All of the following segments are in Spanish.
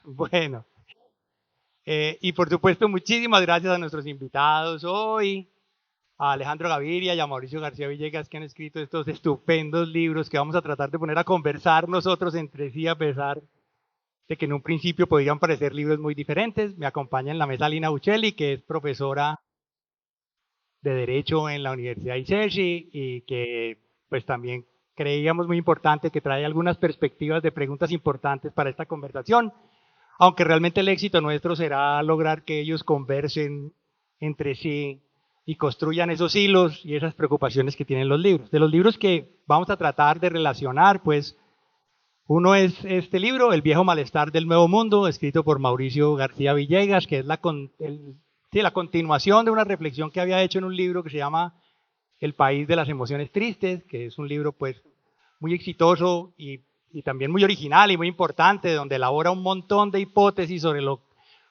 Bueno, y por supuesto, muchísimas gracias a nuestros invitados hoy, a Alejandro Gaviria y a Mauricio García Villegas, que han escrito estos estupendos libros que vamos a tratar de poner a conversar nosotros entre sí, a pesar de que en un principio podrían parecer libros muy diferentes. Me acompaña en la mesa Lina Uccelli, que es profesora de Derecho en la Universidad ICESI y que pues también creíamos muy importante que trae algunas perspectivas de preguntas importantes para esta conversación, aunque realmente el éxito nuestro será lograr que ellos conversen entre sí y construyan esos hilos y esas preocupaciones que tienen los libros. De los libros que vamos a tratar de relacionar, pues uno es este libro, El viejo malestar del nuevo mundo, escrito por Mauricio García Villegas, que es la continuación de una reflexión que había hecho en un libro que se llama El país de las emociones tristes, que es un libro pues muy exitoso y también muy original y muy importante, donde elabora un montón de hipótesis sobre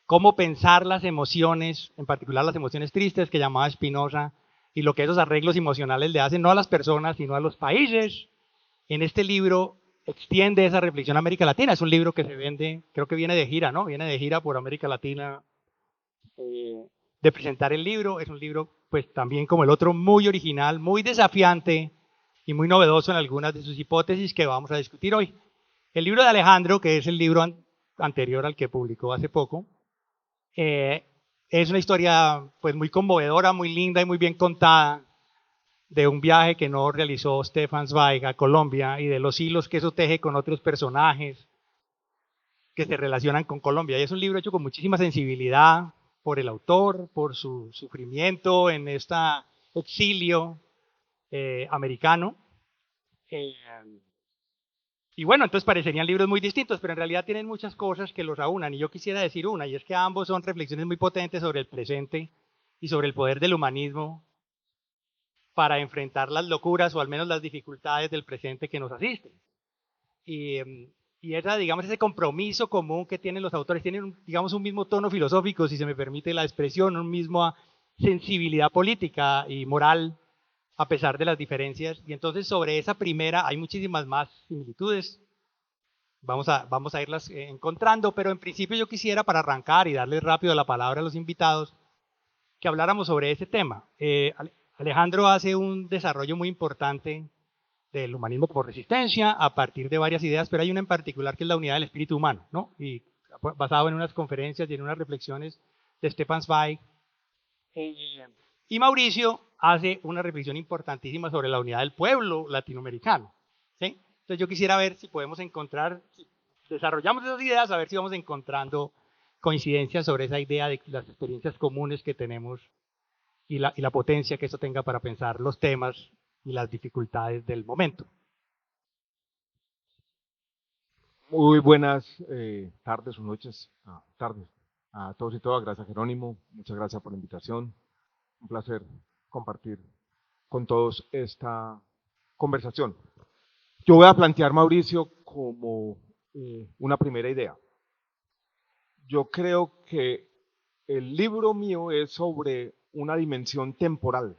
cómo pensar las emociones, en particular las emociones tristes, que llamaba Spinoza, y lo que esos arreglos emocionales le hacen no a las personas, sino a los países. En este libro extiende esa reflexión a América Latina. Es un libro que se vende, creo que viene de gira, ¿no? Viene de gira por América Latina de presentar el libro. Es un libro, pues también como el otro, muy original, muy desafiante y muy novedoso en algunas de sus hipótesis que vamos a discutir hoy. El libro de Alejandro, que es el libro anterior al que publicó hace poco, eh, es una historia pues muy conmovedora, muy linda y muy bien contada de un viaje que no realizó Stefan Zweig a Colombia y de los hilos que eso teje con otros personajes que se relacionan con Colombia. Y es un libro hecho con muchísima sensibilidad por el autor, por su sufrimiento en este exilio americano. Eh, y bueno, entonces parecerían libros muy distintos, pero en realidad tienen muchas cosas que los aunan. Y yo quisiera decir una, y es que ambos son reflexiones muy potentes sobre el presente y sobre el poder del humanismo para enfrentar las locuras o al menos las dificultades del presente que nos asisten. Y, y esa, digamos, ese compromiso común que tienen los autores, tienen, digamos, un mismo tono filosófico, si se me permite la expresión, una misma sensibilidad política y moral, a pesar de las diferencias. Y entonces sobre esa primera hay muchísimas más similitudes. Vamos a irlas encontrando, pero en principio yo quisiera, para arrancar y darle rápido la palabra a los invitados, que habláramos sobre ese tema. Alejandro hace un desarrollo muy importante del humanismo por resistencia a partir de varias ideas, pero hay una en particular que es la unidad del espíritu humano, ¿no? Y basado en unas conferencias y en unas reflexiones de Stefan Zweig. Y Mauricio hace una reflexión importantísima sobre la unidad del pueblo latinoamericano, ¿sí? Entonces yo quisiera ver si podemos encontrar, si desarrollamos esas ideas, a ver si vamos encontrando coincidencias sobre esa idea de las experiencias comunes que tenemos y la potencia que eso tenga para pensar los temas y las dificultades del momento. Muy buenas tardes o noches, tardes a todos y todas. Gracias, Jerónimo. Muchas gracias por la invitación. Un placer compartir con todos esta conversación. Yo voy a plantear, Mauricio, como una primera idea. Yo creo que el libro mío es sobre una dimensión temporal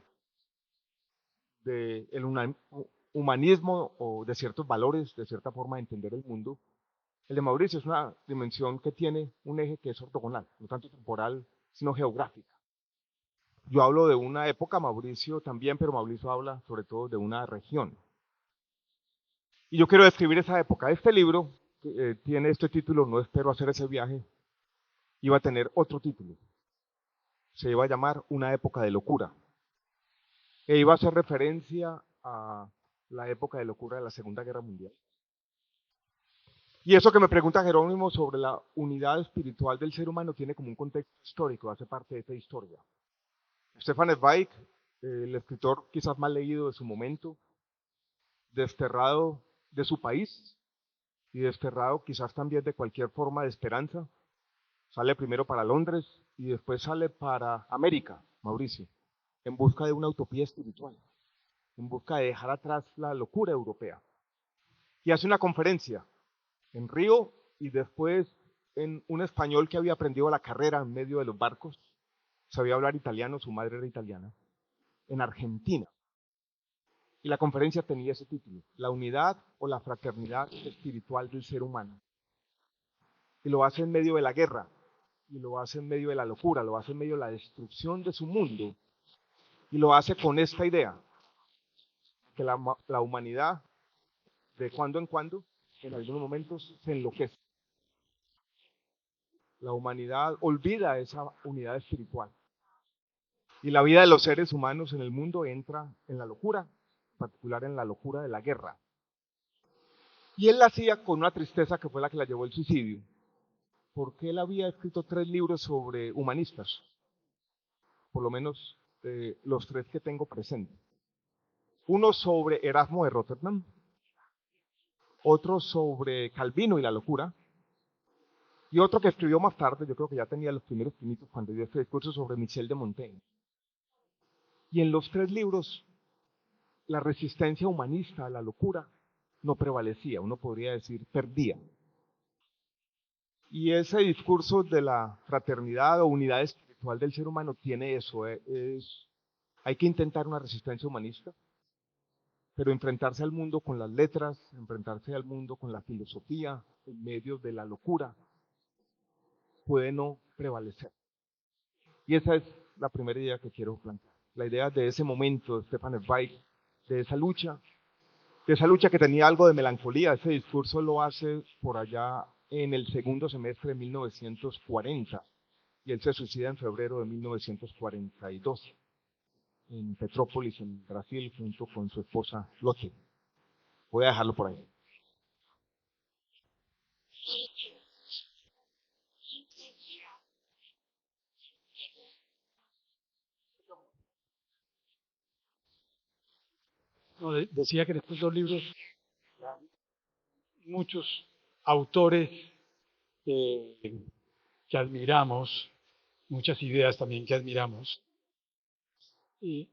del humanismo o de ciertos valores, de cierta forma de entender el mundo. El de Mauricio es una dimensión que tiene un eje que es ortogonal, no tanto temporal, sino geográfica. Yo hablo de una época, Mauricio también, pero Mauricio habla sobre todo de una región. Y yo quiero describir esa época. Este libro tiene este título, No espero hacer ese viaje, iba a tener otro título. Se iba a llamar Una época de locura. E iba a hacer referencia a la época de locura de la Segunda Guerra Mundial. Y eso que me pregunta Jerónimo sobre la unidad espiritual del ser humano tiene como un contexto histórico, hace parte de esta historia. Stefan Zweig, el escritor quizás más leído de su momento, desterrado de su país y desterrado quizás también de cualquier forma de esperanza, sale primero para Londres y después sale para América, Mauricio, en busca de una utopía espiritual, en busca de dejar atrás la locura europea. Y hace una conferencia en Río y después en un español que había aprendido la carrera en medio de los barcos, sabía hablar italiano, su madre era italiana, en Argentina. Y la conferencia tenía ese título, La unidad o la fraternidad espiritual del ser humano. y lo hace en medio de la guerra, y lo hace en medio de la locura, lo hace en medio de la destrucción de su mundo, y lo hace con esta idea, que la humanidad, de cuando en cuando, en algunos momentos, se enloquece. La humanidad olvida esa unidad espiritual. Y la vida de los seres humanos en el mundo entra en la locura, en particular en la locura de la guerra. Y él la hacía con una tristeza que fue la que la llevó al suicidio, porque él había escrito 3 libros sobre humanistas, por lo menos los 3 que tengo presentes. Uno sobre Erasmo de Rotterdam, otro sobre Calvino y la locura, y otro que escribió más tarde, yo creo que ya tenía los primeros pinitos cuando dio este discurso, sobre Michel de Montaigne. Y en los 3 libros, la resistencia humanista a la locura no prevalecía, uno podría decir perdía. Y ese discurso de la fraternidad o unidad espiritual del ser humano tiene eso, hay que intentar una resistencia humanista, pero enfrentarse al mundo con las letras, enfrentarse al mundo con la filosofía, en medio de la locura, puede no prevalecer. Y esa es la primera idea que quiero plantear. La idea de ese momento de Stefan Zweig, de esa lucha que tenía algo de melancolía. Ese discurso lo hace por allá en el segundo semestre de 1940 y él se suicida en febrero de 1942 en Petrópolis, en Brasil, junto con su esposa Lotte. Voy a dejarlo por ahí. No, decía que en estos 2 libros muchos autores que admiramos, muchas ideas también que admiramos. Y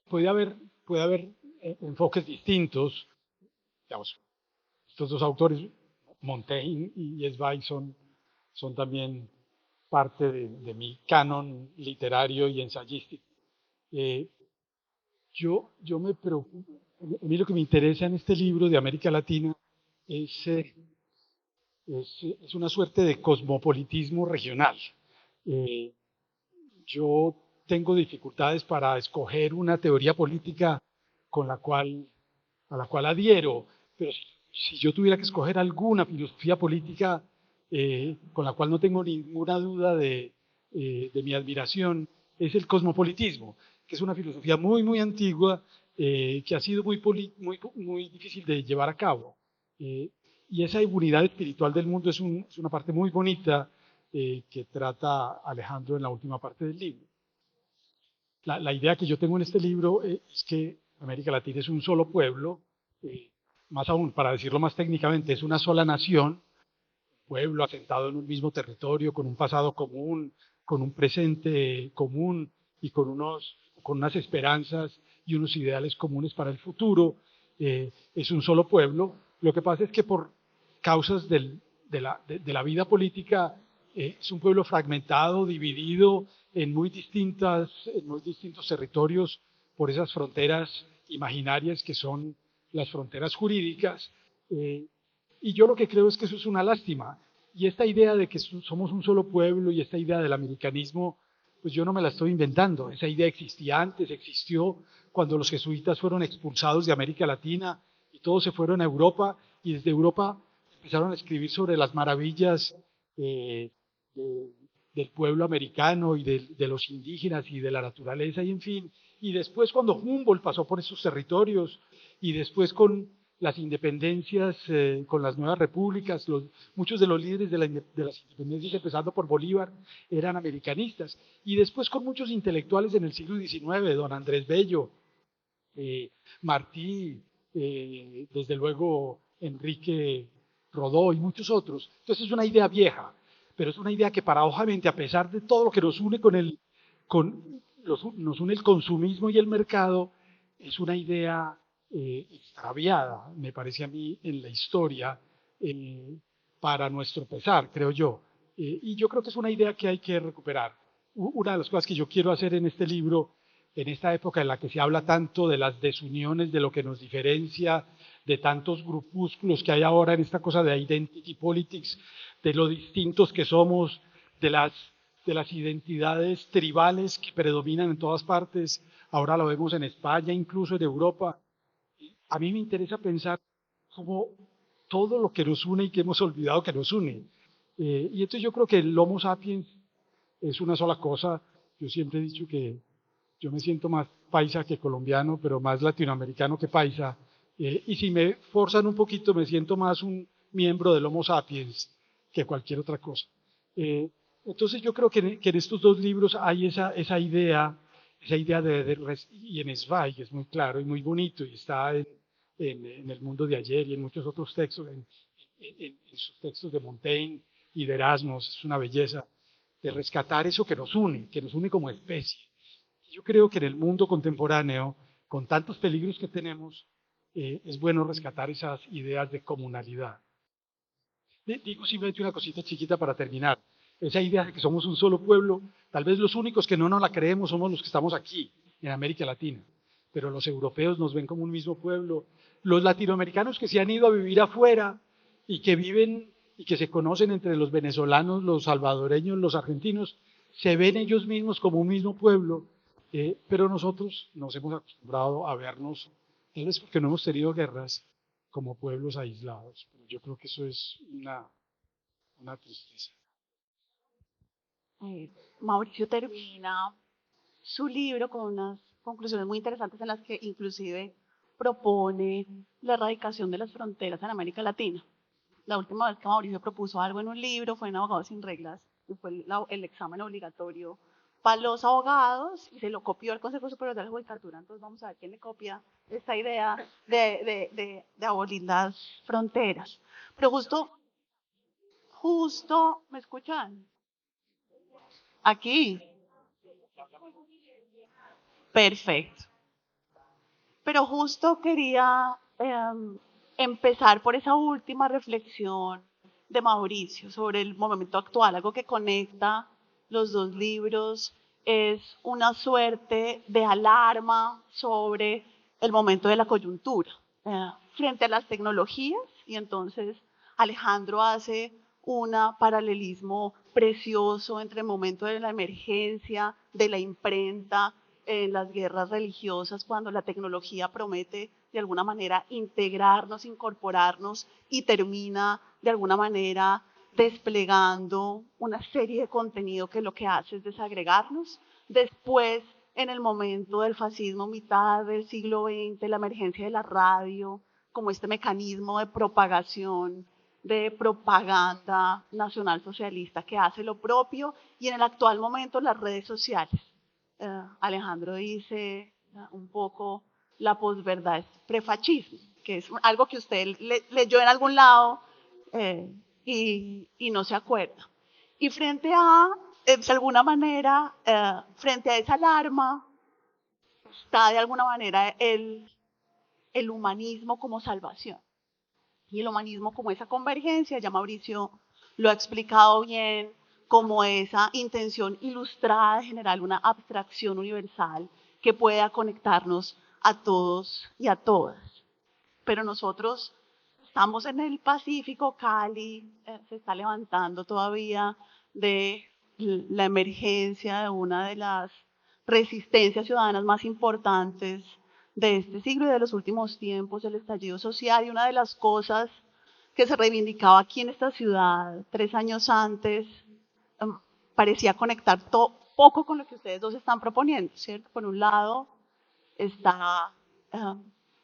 puede haber enfoques distintos. Digamos, estos 2 autores, Montaigne y Zweig, son también parte de mi canon literario y ensayístico. Yo me preocupo, a mí lo que me interesa en este libro de América Latina es una suerte de cosmopolitismo regional. Yo tengo dificultades para escoger una teoría política a la cual adhiero, pero si yo tuviera que escoger alguna filosofía política con la cual no tengo ninguna duda de mi admiración, es el cosmopolitismo, que es una filosofía muy, muy antigua, que ha sido muy difícil de llevar a cabo. Y esa unidad espiritual del mundo es una parte muy bonita que trata Alejandro en la última parte del libro. La idea que yo tengo en este libro es que América Latina es un solo pueblo, más aún, para decirlo más técnicamente, es una sola nación, pueblo asentado en un mismo territorio, con un pasado común, con un presente común y con unas esperanzas y unos ideales comunes para el futuro. Es un solo pueblo. Lo que pasa es que por causas de la vida política es un pueblo fragmentado, dividido en muy distintos territorios por esas fronteras imaginarias que son las fronteras jurídicas. Y yo lo que creo es que eso es una lástima. Y esta idea de que somos un solo pueblo y esta idea del americanismo, pues yo no me la estoy inventando. Esa idea existía antes, existió cuando los jesuitas fueron expulsados de América Latina y todos se fueron a Europa, y desde Europa empezaron a escribir sobre las maravillas del pueblo americano y de los indígenas y de la naturaleza y en fin. Y después cuando Humboldt pasó por esos territorios y después con las independencias, con las nuevas repúblicas, muchos de los líderes de las independencias, empezando por Bolívar, eran americanistas. Y después con muchos intelectuales en el siglo XIX, don Andrés Bello, Martí, desde luego Enrique Rodó y muchos otros. Entonces es una idea vieja, pero es una idea que paradójicamente, a pesar de todo lo que nos une nos une el consumismo y el mercado, es una idea extraviada, me parece a mí, en la historia, para nuestro pesar, creo yo. Y yo creo que es una idea que hay que recuperar. Una de las cosas que yo quiero hacer en este libro, en esta época en la que se habla tanto de las desuniones, de lo que nos diferencia, de tantos grupúsculos que hay ahora en esta cosa de identity politics, de lo distintos que somos, de las identidades tribales que predominan en todas partes. Ahora lo vemos en España, incluso en Europa. A mí me interesa pensar cómo todo lo que nos une y que hemos olvidado que nos une. Y entonces yo creo que el Homo sapiens es una sola cosa. Yo siempre he dicho que yo me siento más paisa que colombiano, pero más latinoamericano que paisa. Y si me forzan un poquito, me siento más un miembro del Homo sapiens que cualquier otra cosa. Entonces yo creo que en estos dos libros hay esa idea y en Zweig es muy claro y muy bonito, y está en El mundo de ayer y en muchos otros textos, en sus textos de Montaigne y de Erasmus. Es una belleza de rescatar eso que nos une como especie. Yo creo que en el mundo contemporáneo, con tantos peligros que tenemos, es bueno rescatar esas ideas de comunalidad. Digo simplemente una cosita chiquita para terminar. Esa idea de que somos un solo pueblo, tal vez los únicos que no nos la creemos somos los que estamos aquí, en América Latina. Pero los europeos nos ven como un mismo pueblo. Los latinoamericanos que se han ido a vivir afuera y que viven y que se conocen entre los venezolanos, los salvadoreños, los argentinos, se ven ellos mismos como un mismo pueblo. Pero nosotros nos hemos acostumbrado a vernos, tal vez porque no hemos tenido guerras, como pueblos aislados. Pero yo creo que eso es una tristeza. Mauricio termina su libro con unas conclusiones muy interesantes en las que inclusive propone la erradicación de las fronteras en América Latina. La última vez que Mauricio propuso algo en un libro fue en Abogados sin Reglas, que fue el examen obligatorio para los abogados, y se lo copió el Consejo Superior de la Judicatura. Entonces vamos a ver quién le copia esta idea de abolir las fronteras. Pero justo, ¿me escuchan? Aquí. Perfecto. Pero justo quería empezar por esa última reflexión de Mauricio sobre el momento actual. Algo que conecta los dos libros es una suerte de alarma sobre el momento de la coyuntura frente a las tecnologías. Y entonces Alejandro hace un paralelismo precioso entre el momento de la emergencia, de la imprenta, en las guerras religiosas, cuando la tecnología promete de alguna manera integrarnos, incorporarnos, y termina de alguna manera desplegando una serie de contenido que lo que hace es desagregarnos. Después, en el momento del fascismo, mitad del siglo XX, la emergencia de la radio como este mecanismo de propagación de propaganda nacionalsocialista que hace lo propio, y en el actual momento las redes sociales. Alejandro dice un poco la posverdad es prefascismo, que es algo que usted leyó en algún lado y no se acuerda. Y frente a, de alguna manera, frente a esa alarma, está de alguna manera el humanismo como salvación. Y el humanismo como esa convergencia, ya Mauricio lo ha explicado bien, como esa intención ilustrada de generar una abstracción universal que pueda conectarnos a todos y a todas. Pero nosotros estamos en el Pacífico. Cali se está levantando todavía de la emergencia de una de las resistencias ciudadanas más importantes de este siglo y de los últimos tiempos, el estallido social. Y una de las cosas que se reivindicaba aquí en esta ciudad 3 años antes parecía conectar poco con lo que ustedes dos están proponiendo, ¿cierto? Por un lado está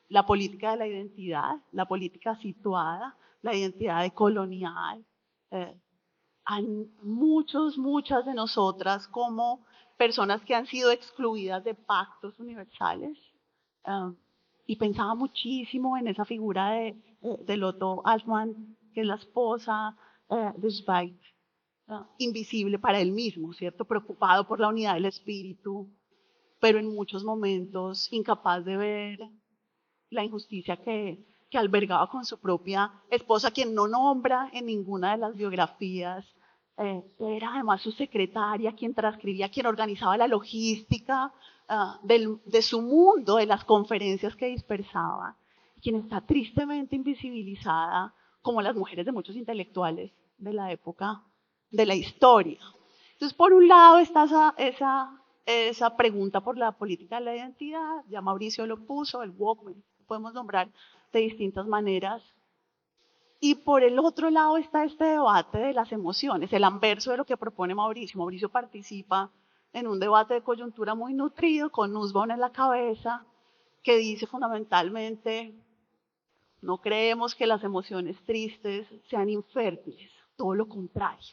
la política de la identidad, la política situada, la identidad decolonial. Hay muchas de nosotras como personas que han sido excluidas de pactos universales. Y pensaba muchísimo en esa figura de Otto Altmann, que es la esposa de Zweig, invisible para él mismo, ¿cierto? Preocupado por la unidad del espíritu, pero en muchos momentos incapaz de ver la injusticia que albergaba con su propia esposa, quien no nombra en ninguna de las biografías. Era además su secretaria, quien transcribía, quien organizaba la logística de su mundo, de las conferencias que dispersaba. quien está tristemente invisibilizada, como las mujeres de muchos intelectuales de la época de la historia. Entonces, por un lado está esa pregunta por la política de la identidad, ya Mauricio lo puso, el Walkman, podemos nombrar de distintas maneras. Y por el otro lado está este debate de las emociones, el anverso de lo que propone Mauricio. Mauricio participa en un debate de coyuntura muy nutrido, con Nussbaum en la cabeza, que dice fundamentalmente, no creemos que las emociones tristes sean infértiles, todo lo contrario.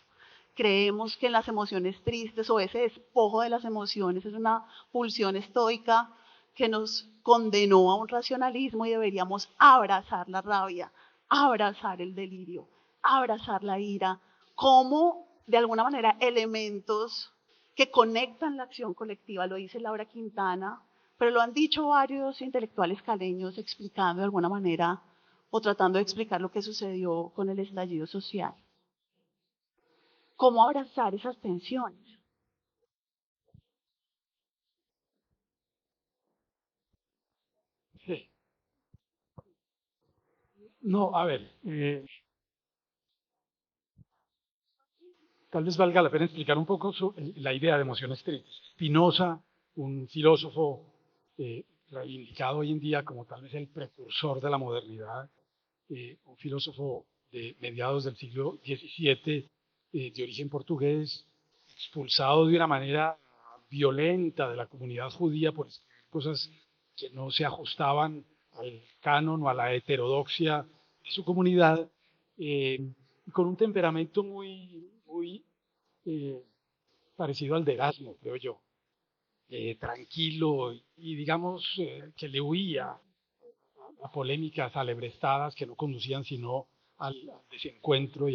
Creemos que en las emociones tristes o ese despojo de las emociones es una pulsión estoica que nos condenó a un racionalismo y deberíamos abrazar la rabia, abrazar el delirio, abrazar la ira, como de alguna manera elementos que conectan la acción colectiva, lo dice Laura Quintana, pero lo han dicho varios intelectuales caleños explicando de alguna manera o tratando de explicar lo que sucedió con el estallido social. ¿Cómo abrazar esas tensiones? Sí. No, a ver, tal vez valga la pena explicar un poco la idea de emociones tristes. Spinoza, un filósofo reivindicado hoy en día como tal vez el precursor de la modernidad, un filósofo de mediados del siglo XVII, de origen portugués, expulsado de una manera violenta de la comunidad judía por escribir cosas que no se ajustaban al canon o a la heterodoxia de su comunidad, con un temperamento muy eh, parecido al de Erasmo, creo yo, tranquilo y digamos que le huía a polémicas alebrestadas que no conducían sino al desencuentro.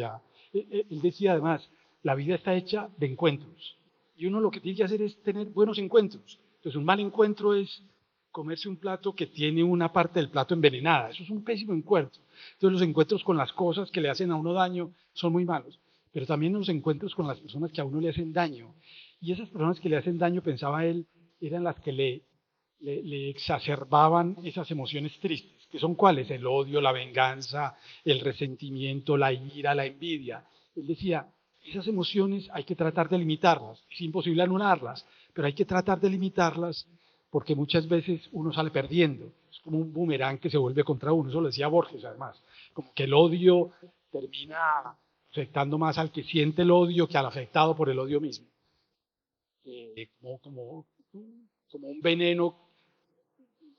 Él decía además, la vida está hecha de encuentros y uno lo que tiene que hacer es tener buenos encuentros. Entonces un mal encuentro es comerse un plato que tiene una parte del plato envenenada, eso es un pésimo encuentro. Entonces los encuentros con las cosas que le hacen a uno daño son muy malos, pero también los encuentros con las personas que a uno le hacen daño. Y esas personas que le hacen daño, pensaba él, eran las que le exacerbaban esas emociones tristes, que son cuáles: el odio, la venganza, el resentimiento, la ira, la envidia. Él decía, esas emociones hay que tratar de limitarlas, es imposible anularlas, pero hay que tratar de limitarlas porque muchas veces uno sale perdiendo, es como un boomerang que se vuelve contra uno, eso lo decía Borges además, como que el odio termina afectando más al que siente el odio que al afectado por el odio mismo, como un veneno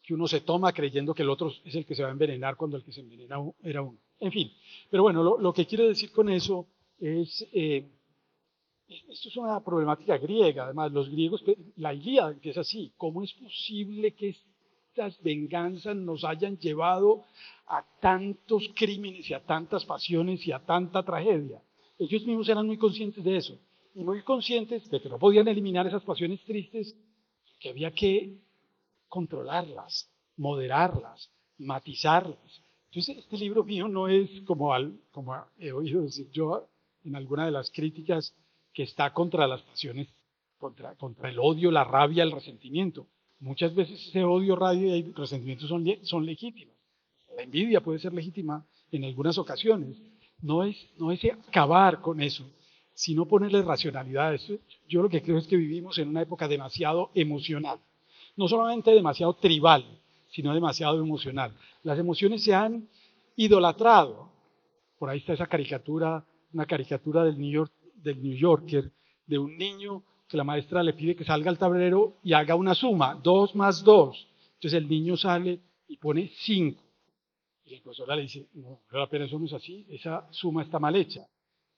que uno se toma creyendo que el otro es el que se va a envenenar cuando el que se envenena era uno. En fin, pero bueno, lo que quiero decir con eso es, esto es una problemática griega, además los griegos, la Ilíada empieza así: ¿cómo es posible que estas venganzas nos hayan llevado a tantos crímenes y a tantas pasiones y a tanta tragedia? Ellos mismos eran muy conscientes de eso, y muy conscientes de que no podían eliminar esas pasiones tristes, que había que controlarlas, moderarlas, matizarlas. Entonces, este libro mío no es como he oído decir yo en alguna de las críticas, que está contra las pasiones, contra el odio, la rabia, el resentimiento. Muchas veces ese odio, rabia y resentimiento son legítimos. La envidia puede ser legítima en algunas ocasiones. No es acabar con eso, sino ponerle racionalidad. Yo lo que creo es que vivimos en una época demasiado emocional. No solamente demasiado tribal, sino demasiado emocional. Las emociones se han idolatrado. Por ahí está esa caricatura, una caricatura del New Yorker, de un niño que la maestra le pide que salga al tablero y haga una suma, 2 más 2. Entonces el niño sale y pone 5. Y la profesora le dice, no, pero apenas somos así, esa suma está mal hecha.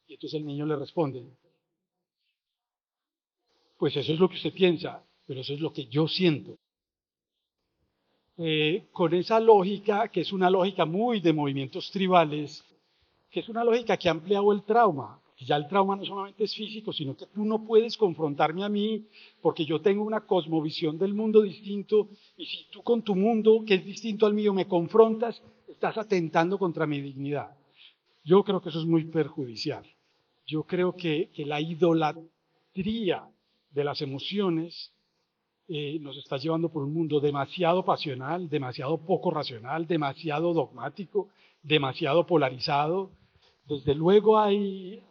Y entonces el niño le responde, pues eso es lo que usted piensa, pero eso es lo que yo siento. Con esa lógica, que es una lógica muy de movimientos tribales, que es una lógica que ha ampliado el trauma. Que ya el trauma no solamente es físico, sino que tú no puedes confrontarme a mí porque yo tengo una cosmovisión del mundo distinto, y si tú con tu mundo, que es distinto al mío, me confrontas, estás atentando contra mi dignidad. Yo creo que eso es muy perjudicial. Yo creo que la idolatría de las emociones nos está llevando por un mundo demasiado pasional, demasiado poco racional, demasiado dogmático, demasiado polarizado. Desde luego hay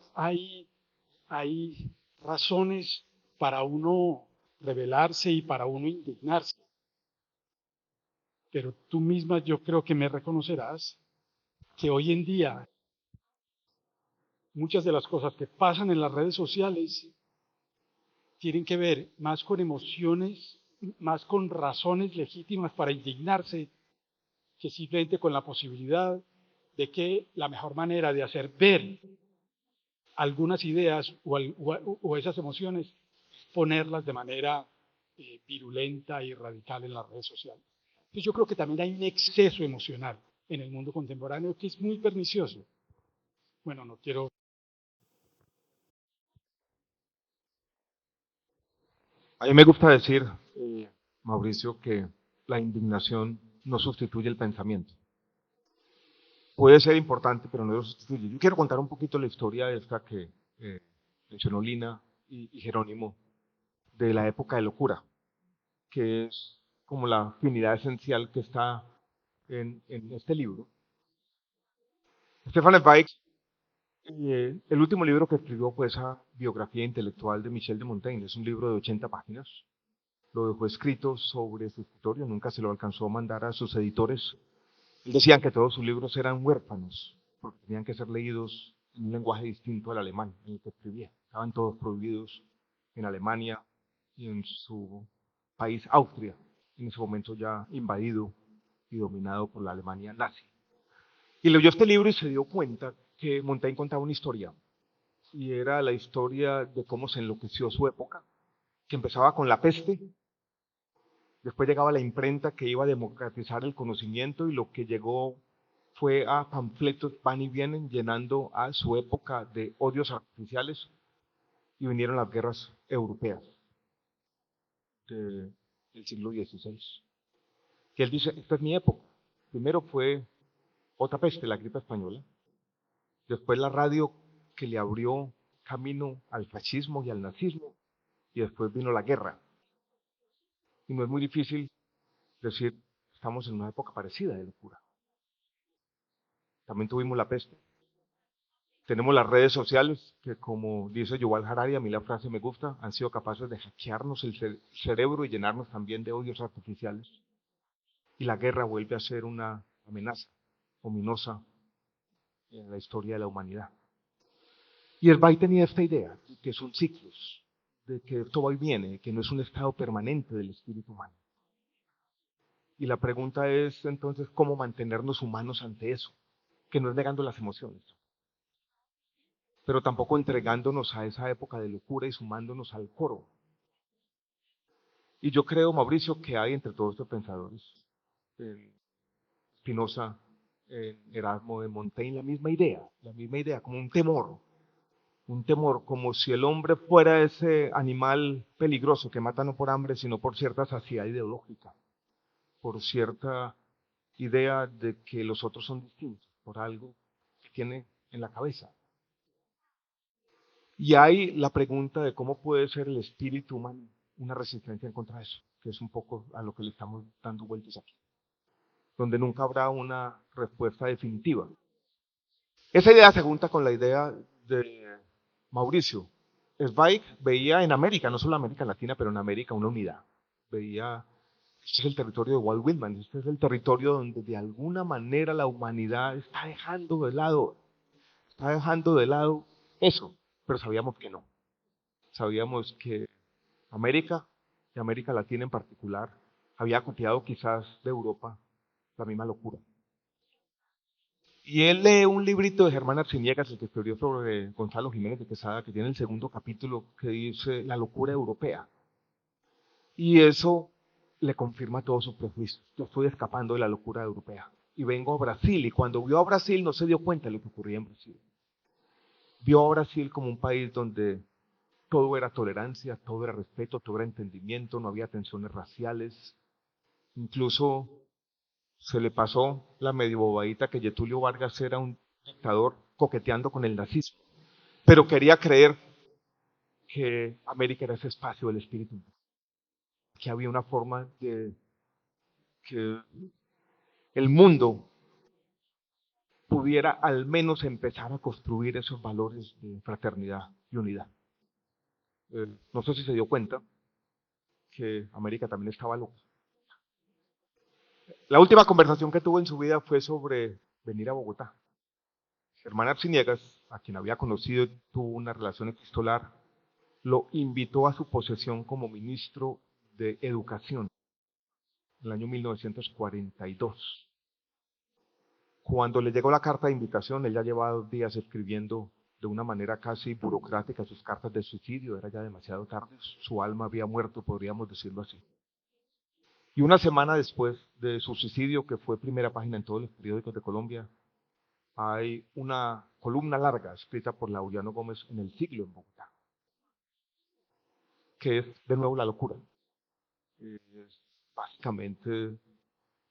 razones para uno rebelarse y para uno indignarse. Pero tú misma yo creo que me reconocerás que hoy en día muchas de las cosas que pasan en las redes sociales tienen que ver más con emociones, más con razones legítimas para indignarse, que simplemente con la posibilidad de que la mejor manera de hacer ver algunas ideas o esas emociones es ponerlas de manera virulenta y radical en las redes sociales. Entonces yo creo que también hay un exceso emocional en el mundo contemporáneo que es muy pernicioso. Bueno, no quiero... A mí me gusta decir, Mauricio, que la indignación no sustituye el pensamiento. Puede ser importante, pero no lo sustituye. Yo quiero contar un poquito la historia esta que mencionó Lina y Jerónimo, de la época de locura, que es como la afinidad esencial que está en este libro. Stefan Zweig, el último libro que escribió fue esa biografía intelectual de Michel de Montaigne. Es un libro de 80 páginas. Lo dejó escrito sobre su escritorio, nunca se lo alcanzó a mandar a sus editores. Él decían que todos sus libros eran huérfanos, porque tenían que ser leídos en un lenguaje distinto al alemán en el que escribía. Estaban todos prohibidos en Alemania y en su país, Austria, en ese momento ya invadido y dominado por la Alemania nazi. Y leyó este libro y se dio cuenta que Montaigne contaba una historia, y era la historia de cómo se enloqueció su época, que empezaba con la peste. Después llegaba la imprenta que iba a democratizar el conocimiento y lo que llegó fue a panfletos van y vienen llenando a su época de odios artificiales y vinieron las guerras europeas del siglo XVI. Y él dice, esta es mi época. Primero fue otra peste, la gripe española. Después la radio que le abrió camino al fascismo y al nazismo. Y después vino la guerra. Y no es muy difícil decir, estamos en una época parecida de locura. También tuvimos la peste. Tenemos las redes sociales que, como dice Yuval Harari, a mí la frase me gusta, han sido capaces de hackearnos el cerebro y llenarnos también de odios artificiales. Y la guerra vuelve a ser una amenaza ominosa en la historia de la humanidad. Y Zweig tenía esta idea, que son ciclos, de que todo va y viene, que no es un estado permanente del espíritu humano. Y la pregunta es entonces cómo mantenernos humanos ante eso, que no es negando las emociones, pero tampoco entregándonos a esa época de locura y sumándonos al coro. Y yo creo, Mauricio, que hay entre todos estos pensadores, en Spinoza, en Erasmo de Montaigne, la misma idea, como un temor, como si el hombre fuera ese animal peligroso que mata no por hambre, sino por cierta saciedad ideológica, por cierta idea de que los otros son distintos, por algo que tiene en la cabeza. Y hay la pregunta de cómo puede ser el espíritu humano una resistencia en contra de eso, que es un poco a lo que le estamos dando vueltas aquí, donde nunca habrá una respuesta definitiva. Esa idea se junta con la idea de Mauricio. Zweig veía en América, no solo en América Latina, pero en América una unidad. Veía, este es el territorio de Walt Whitman, este es el territorio donde de alguna manera la humanidad está dejando de lado eso, pero sabíamos que no. Sabíamos que América, y América Latina en particular, había copiado quizás de Europa la misma locura. Y él lee un librito de Germán Arciniegas, el que escribió sobre Gonzalo Jiménez de Quesada, que tiene el segundo capítulo que dice La locura europea. Y eso le confirma todos sus prejuicios. Yo estoy escapando de la locura europea. Y vengo a Brasil, y cuando vio a Brasil no se dio cuenta de lo que ocurría en Brasil. Vio a Brasil como un país donde todo era tolerancia, todo era respeto, todo era entendimiento, no había tensiones raciales. Incluso se le pasó la medio bobadita que Getulio Vargas era un dictador coqueteando con el nazismo, pero quería creer que América era ese espacio del espíritu. que había una forma de que el mundo pudiera al menos empezar a construir esos valores de fraternidad y unidad. No sé si se dio cuenta que América también estaba loca. La última conversación que tuvo en su vida fue sobre venir a Bogotá. Germán Arciniegas, a quien había conocido y tuvo una relación epistolar, lo invitó a su posesión como ministro de Educación en el año 1942. Cuando le llegó la carta de invitación, él ya llevaba 2 días escribiendo de una manera casi burocrática sus cartas de suicidio, era ya demasiado tarde, su alma había muerto, podríamos decirlo así. Y una semana después de su suicidio, que fue primera página en todos los periódicos de Colombia, hay una columna larga escrita por Laureano Gómez en El Siglo en Bogotá, que es de nuevo la locura. Es básicamente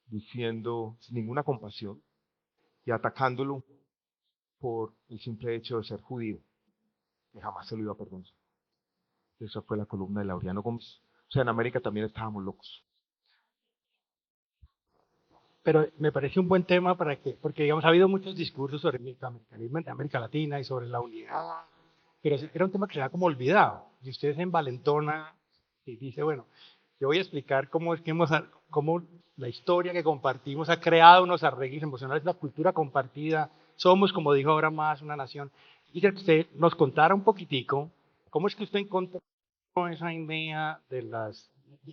diciendo sin ninguna compasión y atacándolo por el simple hecho de ser judío, que jamás se lo iba a perdonar. Esa fue la columna de Laureano Gómez. O sea, en América también estábamos locos. Pero me parece un buen tema porque digamos, ha habido muchos discursos sobre el americanismo en América Latina y sobre la unidad, pero era un tema que se ha como olvidado. Y usted se envalentona y dice, bueno, yo voy a explicar cómo es que cómo la historia que compartimos ha creado unos arreglos emocionales, la cultura compartida, somos, como dijo ahora más, una nación. Quisiera que usted nos contara un poquitico cómo es que usted encontró esa idea de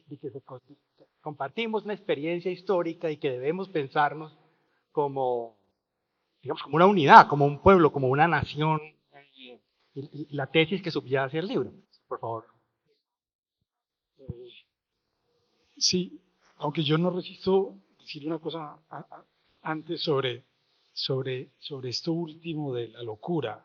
que compartimos una experiencia histórica y que debemos pensarnos como, digamos, como una unidad, como un pueblo, como una nación, y la tesis que subyace el libro, por favor. Sí, aunque yo no resisto decir una cosa antes sobre esto último de la locura.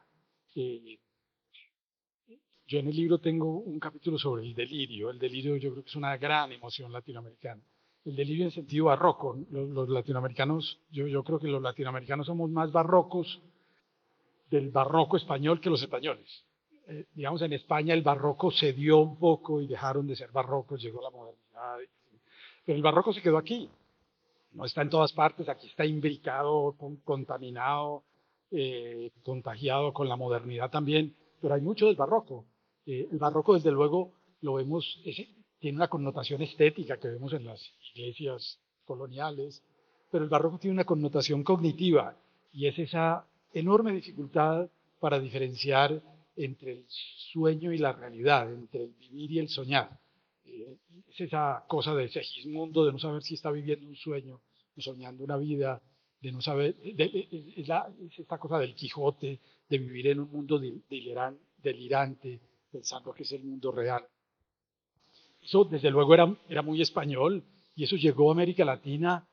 Yo en el libro tengo un capítulo sobre el delirio. El delirio yo creo que es una gran emoción latinoamericana. El delirio en sentido barroco. Los latinoamericanos, yo creo que los latinoamericanos somos más barrocos del barroco español que los españoles. Digamos, en España el barroco cedió un poco y dejaron de ser barrocos, llegó la modernidad. Pero el barroco se quedó aquí. No está en todas partes, aquí está imbricado, contaminado, contagiado con la modernidad también, pero hay mucho del barroco. El barroco, desde luego, lo vemos, tiene una connotación estética que vemos en las iglesias coloniales, pero el barroco tiene una connotación cognitiva y es esa enorme dificultad para diferenciar entre el sueño y la realidad, entre el vivir y el soñar. Es esa cosa de Segismundo, de no saber si está viviendo un sueño o soñando una vida, de no saber, es esta cosa del Quijote, de vivir en un mundo delirante, pensando que es el mundo real. Eso desde luego era muy español y eso llegó a América Latina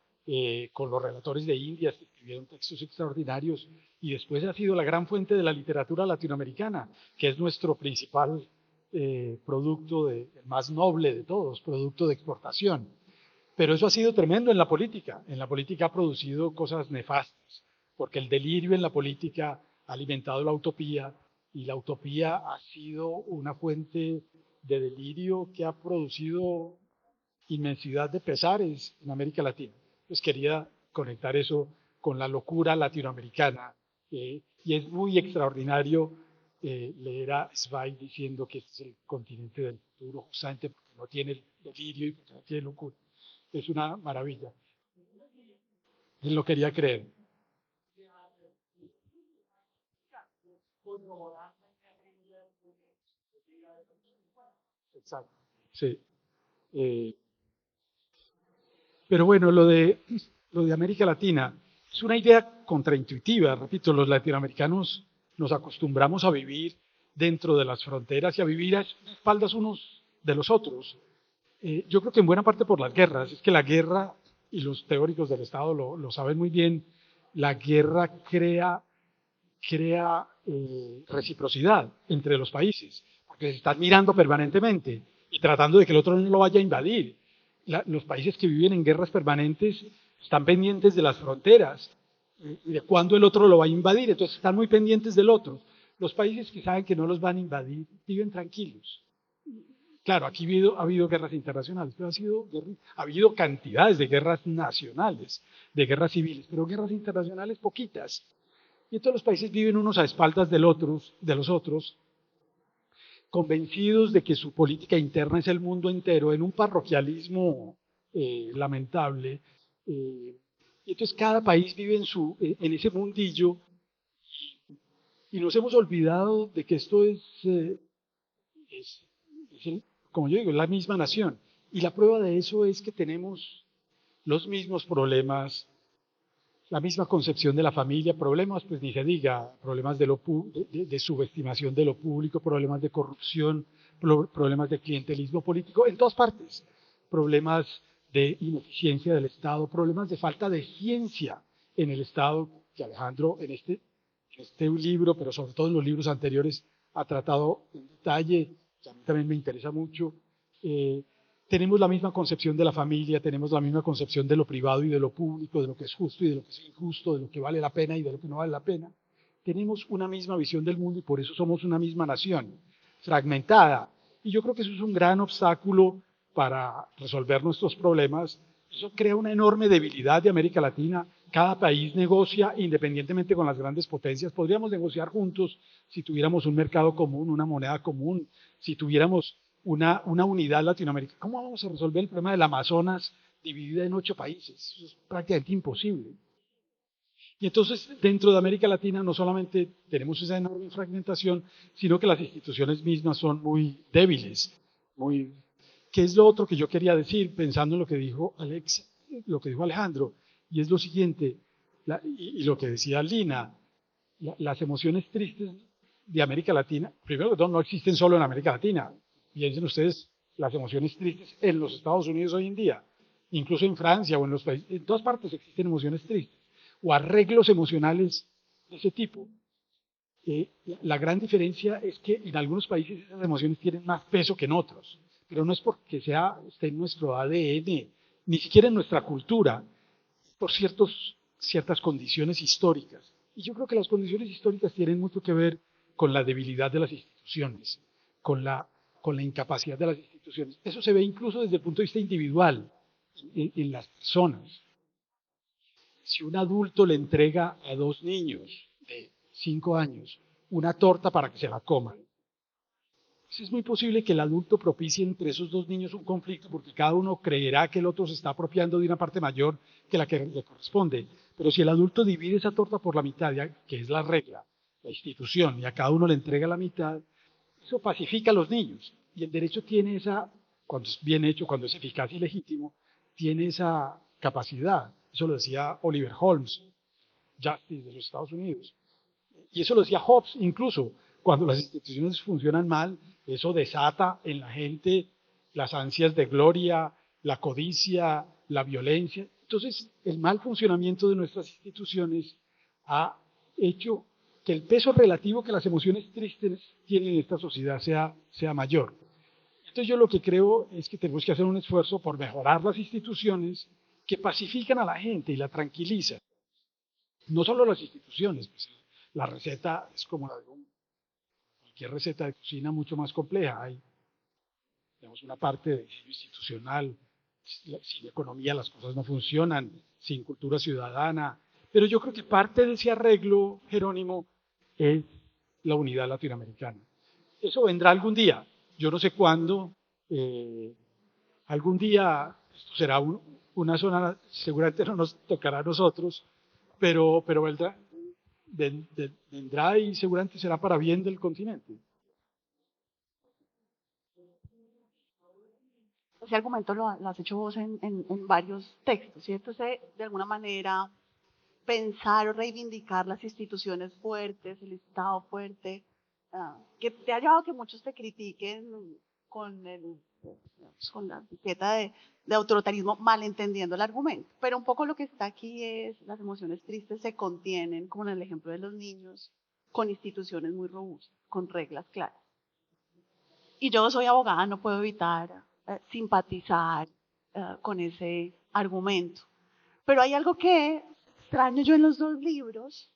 con los relatores de Indias que escribieron textos extraordinarios y después ha sido la gran fuente de la literatura latinoamericana, que es nuestro principal producto, el más noble de todos, producto de exportación. Pero eso ha sido tremendo en la política. En la política ha producido cosas nefastas, porque el delirio en la política ha alimentado la utopía y la utopía ha sido una fuente de delirio que ha producido inmensidad de pesares en América Latina. Pues quería conectar eso con la locura latinoamericana y es muy extraordinario leer a Zweig diciendo que este es el continente del futuro, justamente porque no tiene el delirio y porque no tiene locura. Es una maravilla. Él lo quería creer. Exacto. Sí. Pero bueno, lo de América Latina es una idea contraintuitiva. Repito, los latinoamericanos nos acostumbramos a vivir dentro de las fronteras y a vivir a espaldas unos de los otros. Yo creo que en buena parte por las guerras. Es que la guerra, y los teóricos del Estado lo saben muy bien, la guerra crea reciprocidad entre los países, porque se están mirando permanentemente y tratando de que el otro no lo vaya a invadir. Los países que viven en guerras permanentes están pendientes de las fronteras y de cuándo el otro lo va a invadir, entonces están muy pendientes del otro. Los países que saben que no los van a invadir viven tranquilos. Claro, aquí ha habido guerras internacionales, pero ha habido cantidades de guerras nacionales, de guerras civiles, pero guerras internacionales poquitas. Y todos los países viven unos a espaldas de los otros, convencidos de que su política interna es el mundo entero, en un parroquialismo lamentable. Y entonces cada país vive en ese mundillo y nos hemos olvidado de que esto como yo digo, la misma nación. Y la prueba de eso es que tenemos los mismos problemas, la misma concepción de la familia, problemas, pues ni se diga, problemas de subestimación de lo público, problemas de corrupción, problemas de clientelismo político, en todas partes, problemas de ineficiencia del Estado, problemas de falta de ciencia en el Estado, que Alejandro en este libro, pero sobre todo en los libros anteriores, ha tratado en detalle, que a mí también me interesa mucho. Tenemos la misma concepción de la familia, tenemos la misma concepción de lo privado y de lo público, de lo que es justo y de lo que es injusto, de lo que vale la pena y de lo que no vale la pena. Tenemos una misma visión del mundo y por eso somos una misma nación, fragmentada. Y yo creo que eso es un gran obstáculo para resolver nuestros problemas. Eso crea una enorme debilidad de América Latina. Cada país negocia independientemente con las grandes potencias. Podríamos negociar juntos si tuviéramos un mercado común, una moneda común, si tuviéramos una unidad latinoamericana. ¿Cómo vamos a resolver el problema del Amazonas dividida en 8 países? Eso es prácticamente imposible. Y entonces, dentro de América Latina no solamente tenemos esa enorme fragmentación, sino que las instituciones mismas son muy débiles. ¿Qué es lo otro que yo quería decir, pensando en lo que dijo Alejandro? Y es lo siguiente, y lo que decía Lina, las emociones tristes de América Latina, primero que todo, no existen solo en América Latina. Piensen ustedes las emociones tristes en los Estados Unidos hoy en día, incluso en Francia o en los países, en todas partes existen emociones tristes o arreglos emocionales de ese tipo. La gran diferencia es que en algunos países esas emociones tienen más peso que en otros, pero no es porque esté en nuestro ADN, ni siquiera en nuestra cultura, por ciertas condiciones históricas. Y yo creo que las condiciones históricas tienen mucho que ver con la debilidad de las instituciones, con la incapacidad de las instituciones. Eso se ve incluso desde el punto de vista individual, en las personas. Si un adulto le entrega a 2 niños de 5 años una torta para que se la coman, pues es muy posible que el adulto propicie entre esos 2 niños un conflicto porque cada uno creerá que el otro se está apropiando de una parte mayor que la que le corresponde. Pero si el adulto divide esa torta por la mitad, que es la regla, la institución, y a cada uno le entrega la mitad, eso pacifica a los niños. Y el derecho tiene cuando es bien hecho, cuando es eficaz y legítimo, tiene esa capacidad. Eso lo decía Oliver Holmes, Justice de los Estados Unidos. Y eso lo decía Hobbes incluso. Cuando las instituciones funcionan mal, eso desata en la gente las ansias de gloria, la codicia, la violencia. Entonces, el mal funcionamiento de nuestras instituciones ha hecho que el peso relativo que las emociones tristes tienen en esta sociedad sea mayor. Entonces yo lo que creo es que tenemos que hacer un esfuerzo por mejorar las instituciones que pacifican a la gente y la tranquilizan. No solo las instituciones, pues la receta es como cualquier receta de cocina mucho más compleja. Hay, digamos, una parte de diseño institucional, sin economía las cosas no funcionan, sin cultura ciudadana. Pero yo creo que parte de ese arreglo, Jerónimo, es la unidad latinoamericana. Eso vendrá algún día, yo no sé cuándo, algún día esto será una zona, seguramente no nos tocará a nosotros, pero vendrá y seguramente será para bien del continente. Ese argumento lo has hecho vos en varios textos, ¿cierto? De alguna manera pensar o reivindicar las instituciones fuertes, el Estado fuerte, que te ha llevado a que muchos te critiquen con la etiqueta de autoritarismo, malentendiendo el argumento. Pero un poco lo que está aquí es las emociones tristes se contienen, como en el ejemplo de los niños, con instituciones muy robustas, con reglas claras. Y yo soy abogada, no puedo evitar simpatizar con ese argumento. Pero hay algo que extraño yo en los 2 libros,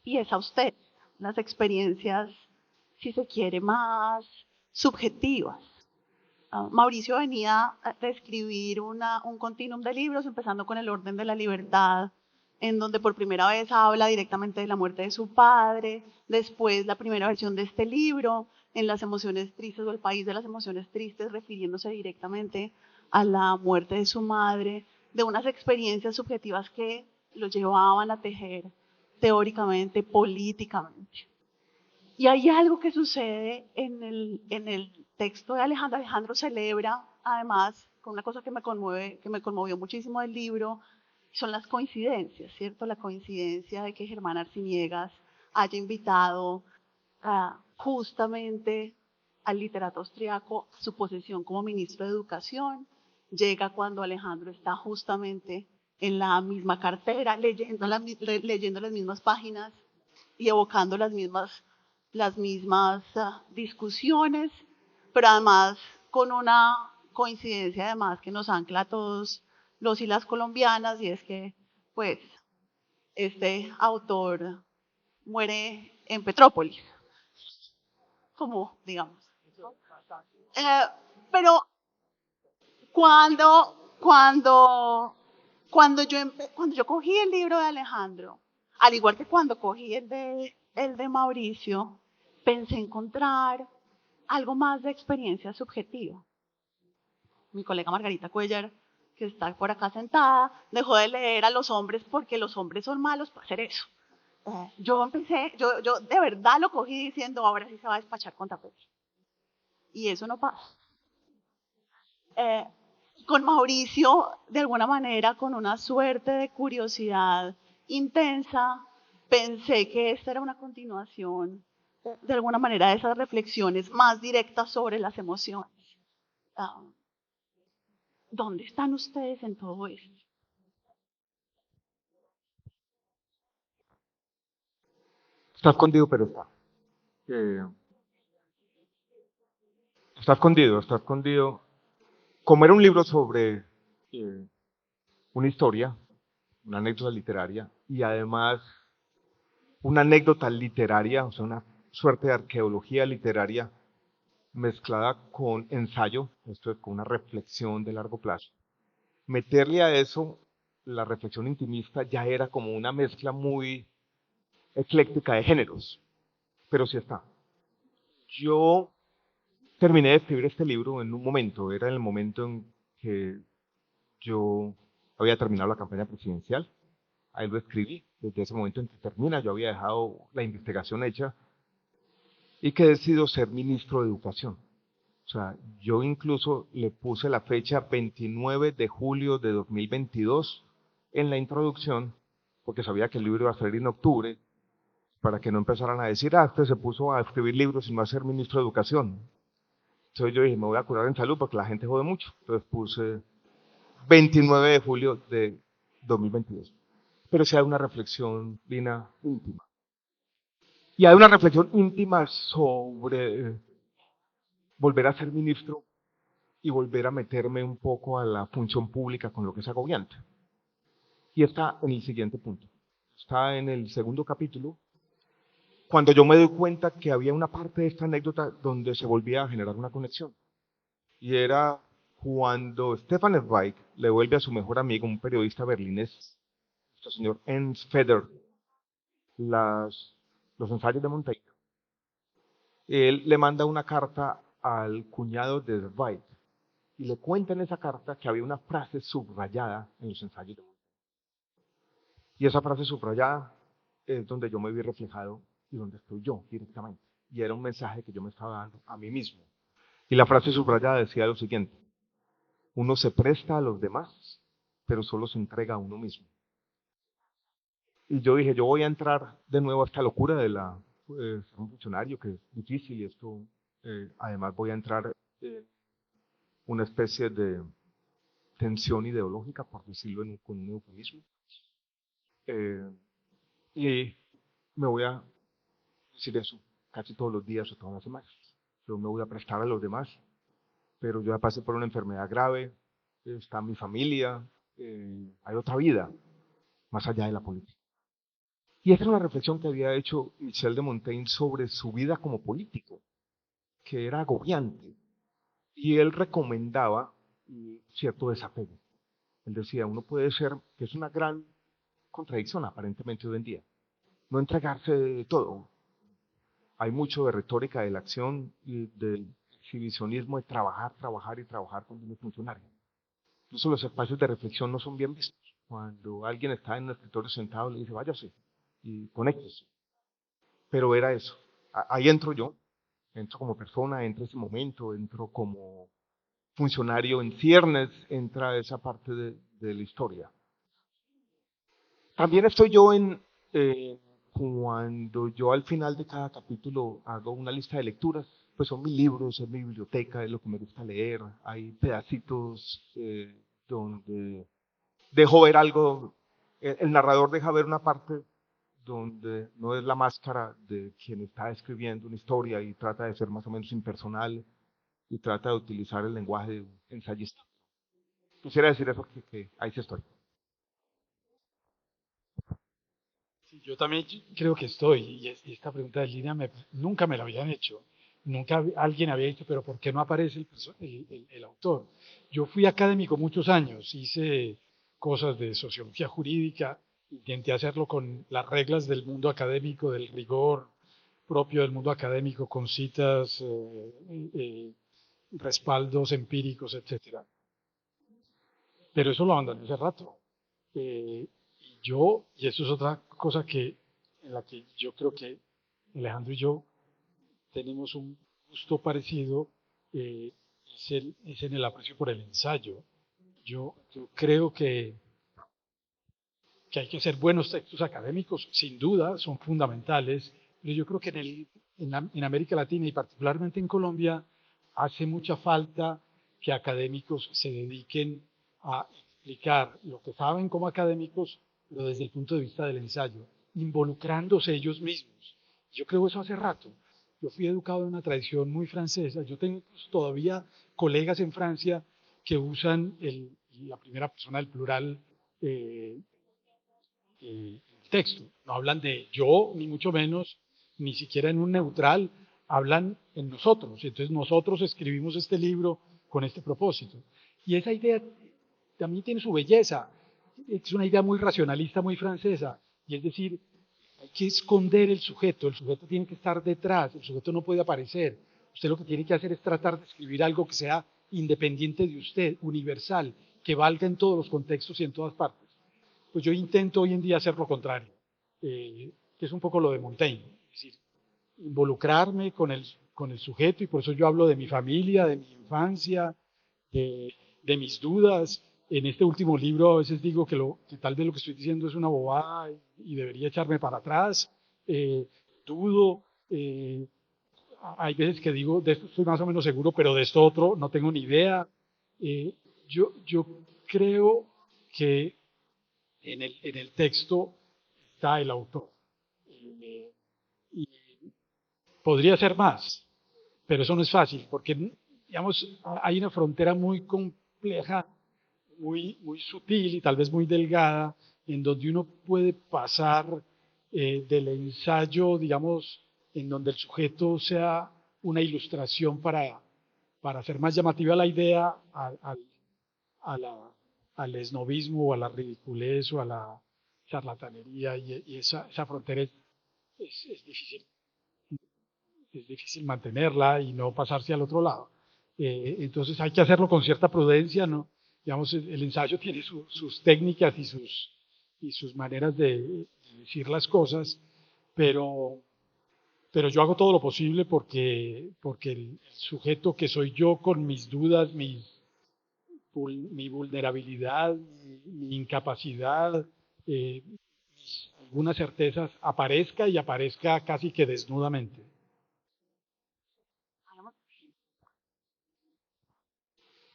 y es a usted, las experiencias, si se quiere, más subjetivas. Mauricio venía de escribir un continuum de libros, empezando con El orden de la libertad, en donde por primera vez habla directamente de la muerte de su padre, después la primera versión de este libro, en Las emociones tristes o El país de las emociones tristes, refiriéndose directamente a la muerte de su madre, de unas experiencias subjetivas que lo llevaban a tejer teóricamente, políticamente. Y hay algo que sucede en el texto de Alejandro. Alejandro celebra, además, con una cosa que me conmovió muchísimo del libro, son las coincidencias, ¿cierto? La coincidencia de que Germán Arciniegas haya invitado justamente al literato austriaco a su posesión como ministro de Educación. Llega cuando Alejandro está justamente en la misma cartera, leyendo las mismas páginas y evocando las mismas discusiones, pero además con una coincidencia además que nos ancla a todos los y las colombianas, y es que pues este autor muere en Petrópolis, como digamos. Pero cuando yo cogí el libro de Alejandro, al igual que cuando cogí el de Mauricio, pensé encontrar algo más de experiencia subjetiva. Mi colega Margarita Cuellar, que está por acá sentada, dejó de leer a los hombres porque los hombres son malos para hacer eso. Yo de verdad lo cogí diciendo, ahora sí se va a despachar con tapete. Y eso no pasa. Con Mauricio, de alguna manera, con una suerte de curiosidad intensa, pensé que esta era una continuación, de alguna manera, de esas reflexiones más directas sobre las emociones. ¿Dónde están ustedes en todo esto? Está escondido, pero está. Está escondido, está escondido. Como era un libro sobre una historia, una anécdota literaria, y además una anécdota literaria, o sea, una suerte de arqueología literaria mezclada con ensayo, esto es con una reflexión de largo plazo. Meterle a eso la reflexión intimista ya era como una mezcla muy ecléctica de géneros, pero sí está. Yo terminé de escribir este libro en un momento, era en el momento en que yo había terminado la campaña presidencial, ahí lo escribí, desde ese momento en que termina, yo había dejado la investigación hecha y que decido ser ministro de Educación. O sea, yo incluso le puse la fecha 29 de julio de 2022 en la introducción, porque sabía que el libro iba a salir en octubre, para que no empezaran a decir, este se puso a escribir libros y no a ser ministro de Educación. Entonces yo dije, me voy a curar en salud porque la gente jode mucho. Entonces puse 29 de julio de 2022. Pero sí hay una reflexión, Lina, íntima. Y hay una reflexión íntima sobre volver a ser ministro y volver a meterme un poco a la función pública con lo que es agobiante. Y está en el siguiente punto. Está en el segundo capítulo, cuando yo me doy cuenta que había una parte de esta anécdota donde se volvía a generar una conexión. Y era cuando Stefan Zweig le vuelve a su mejor amigo, un periodista berlinés, este señor Ernst Feder, los ensayos de Montaigne. Él le manda una carta al cuñado de Zweig y le cuenta en esa carta que había una frase subrayada en los ensayos de Montaigne. Y esa frase subrayada es donde yo me vi reflejado y donde estoy yo directamente. Y era un mensaje que yo me estaba dando a mí mismo. Y la frase subrayada decía lo siguiente: uno se presta a los demás, pero solo se entrega a uno mismo. Y yo dije, yo voy a entrar de nuevo a esta locura de ser un funcionario, que es difícil, y esto, además voy a entrar en una especie de tensión ideológica, por decirlo con un eufemismo. Y me voy a decir eso casi todos los días o todas las semanas. Yo me voy a prestar a los demás, pero yo ya pasé por una enfermedad grave, está mi familia, hay otra vida más allá de la política. Y esta es una reflexión que había hecho Michel de Montaigne sobre su vida como político. que era agobiante. Y él recomendaba cierto desapego. Él decía, uno puede ser, que es una gran contradicción aparentemente hoy en día, no entregarse de todo. Hay mucho de retórica de la acción y del exhibicionismo de trabajar, trabajar y trabajar cuando uno es funcionario. Incluso los espacios de reflexión no son bien vistos. Cuando alguien está en el escritorio sentado, le dice, váyase y conéctese. Pero era eso. Ahí entro yo, entro como persona, entro ese momento, entro como funcionario en ciernes, entra esa parte de la historia. También estoy yo cuando yo al final de cada capítulo hago una lista de lecturas, pues son mis libros, es mi biblioteca, es lo que me gusta leer, hay pedacitos donde dejo ver algo, el narrador deja ver una parte donde no es la máscara de quien está escribiendo una historia y trata de ser más o menos impersonal y trata de utilizar el lenguaje de un ensayista. Quisiera decir eso, que ahí sí estoy. Sí, yo también creo que estoy, y esta pregunta de Lina nunca me la habían hecho, nunca alguien había dicho, pero ¿por qué no aparece el autor? Yo fui académico muchos años, hice cosas de sociología jurídica, intenté hacerlo con las reglas del mundo académico, del rigor propio del mundo académico, con citas, respaldos empíricos, etcétera. Pero eso lo abandoné hace rato. Y eso es otra cosa en la que yo creo que Alejandro y yo tenemos un gusto parecido, es en el aprecio por el ensayo. Yo creo que hay que hacer buenos textos académicos, sin duda, son fundamentales, pero yo creo que en América Latina y particularmente en Colombia hace mucha falta que académicos se dediquen a explicar lo que saben como académicos, pero desde el punto de vista del ensayo, involucrándose ellos mismos. Yo creo eso hace rato. Yo fui educado en una tradición muy francesa. Yo tengo todavía colegas en Francia que usan la primera persona del plural texto. No hablan de yo, ni mucho menos, ni siquiera en un neutral, hablan en nosotros. Entonces nosotros escribimos este libro con este propósito. Y esa idea también tiene su belleza. Es una idea muy racionalista, muy francesa. Y es decir, hay que esconder el sujeto tiene que estar detrás, el sujeto no puede aparecer. Usted lo que tiene que hacer es tratar de escribir algo que sea independiente de usted, universal, que valga en todos los contextos y en todas partes. Pues yo intento hoy en día hacer lo contrario, que es un poco lo de Montaigne, es decir, involucrarme con el sujeto, y por eso yo hablo de mi familia, de mi infancia, de mis dudas. En este último libro a veces digo que tal vez lo que estoy diciendo es una bobada y debería echarme para atrás, dudo, hay veces que digo, de esto estoy más o menos seguro, pero de esto otro no tengo ni idea. Yo creo que en el texto está el autor. Y podría ser más, pero eso no es fácil, porque digamos, hay una frontera muy compleja, muy sutil y tal vez muy delgada, en donde uno puede pasar del ensayo, digamos, en donde el sujeto sea una ilustración para hacer más llamativa la idea, a la, al esnovismo o a la ridiculez o a la charlatanería, y esa frontera es difícil mantenerla y no pasarse al otro lado. Entonces hay que hacerlo con cierta prudencia, ¿no? Digamos, el ensayo tiene sus técnicas y sus maneras de decir las cosas, pero, pero yo hago todo lo posible porque el sujeto que soy yo, con mis dudas, mi vulnerabilidad, mi incapacidad, algunas certezas, aparezca y aparezca casi que desnudamente.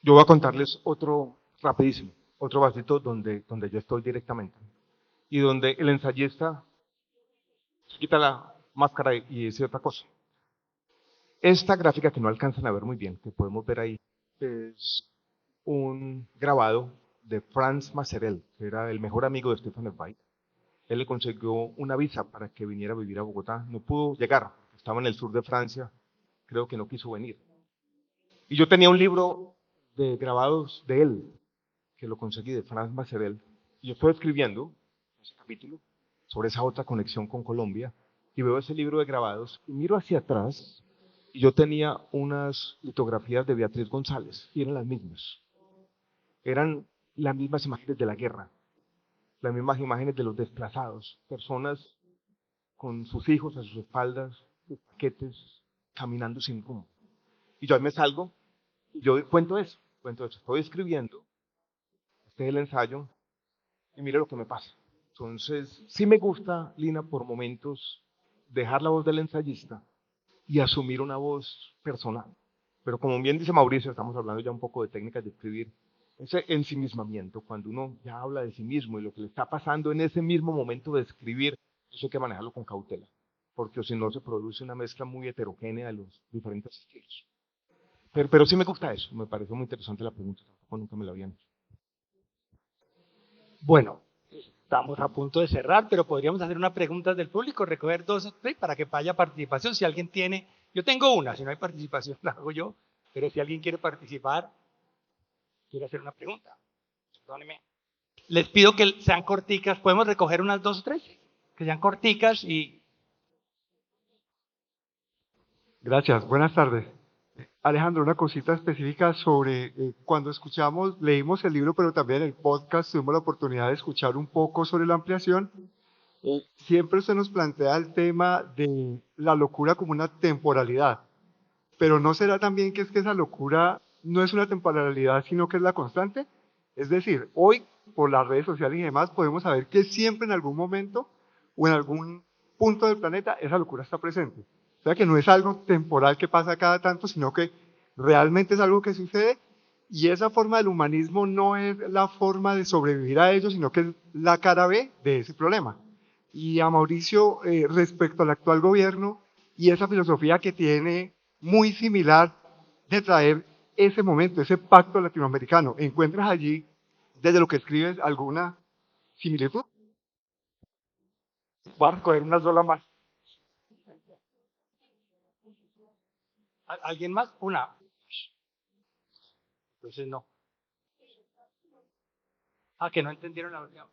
Yo voy a contarles otro rapidísimo, otro vasito donde yo estoy directamente y donde el ensayista se quita la máscara y dice otra cosa. Esta gráfica que no alcanzan a ver muy bien, que podemos ver ahí, es un grabado de Franz Maserel, que era el mejor amigo de Stefan Zweig. Él le consiguió una visa para que viniera a vivir a Bogotá. No pudo llegar, estaba en el sur de Francia, creo que no quiso venir. Y yo tenía un libro de grabados de él, que lo conseguí, de Franz Maserel, y yo estoy escribiendo ese capítulo sobre esa otra conexión con Colombia, y veo ese libro de grabados, y miro hacia atrás, y yo tenía unas litografías de Beatriz González, y eran las mismas. Eran las mismas imágenes de la guerra, las mismas imágenes de los desplazados, personas con sus hijos a sus espaldas, sus paquetes, caminando sin rumbo. Y yo ahí me salgo, y yo cuento eso, estoy escribiendo, este es el ensayo, y mire lo que me pasa. Entonces, sí me gusta, Lina, por momentos, dejar la voz del ensayista y asumir una voz personal. Pero como bien dice Mauricio, estamos hablando ya un poco de técnicas de escribir, ese ensimismamiento, cuando uno ya habla de sí mismo y lo que le está pasando en ese mismo momento de escribir, eso hay que manejarlo con cautela, porque si no se produce una mezcla muy heterogénea de los diferentes estilos. Pero sí me gusta eso, me pareció muy interesante la pregunta, tampoco nunca me la habían hecho. Bueno, estamos a punto de cerrar, pero podríamos hacer unas preguntas del público, recoger 2 o 3 para que haya participación. Si alguien tiene, yo tengo una, si no hay participación la hago yo, pero si alguien quiere participar, quiere hacer una pregunta, perdóneme. Les pido que sean corticas, podemos recoger unas 2 o 3, que sean corticas y... Gracias, buenas tardes. Alejandro, una cosita específica sobre cuando leímos el libro, pero también el podcast, tuvimos la oportunidad de escuchar un poco sobre la ampliación. Siempre se nos plantea el tema de la locura como una temporalidad, pero ¿no será también que es que esa locura no es una temporalidad, sino que es la constante? Es decir, hoy, por las redes sociales y demás, podemos saber que siempre en algún momento o en algún punto del planeta esa locura está presente. O sea que no es algo temporal que pasa cada tanto, sino que realmente es algo que sucede, y esa forma del humanismo no es la forma de sobrevivir a ello, sino que es la cara B de ese problema. Y a Mauricio, respecto al actual gobierno y esa filosofía que tiene muy similar de traer ese momento, ese pacto latinoamericano, ¿encuentras allí, desde lo que escribes, alguna similitud? Voy a recoger una sola más. ¿Alguien más? Una. Entonces no. Ah, que no entendieron la verdad.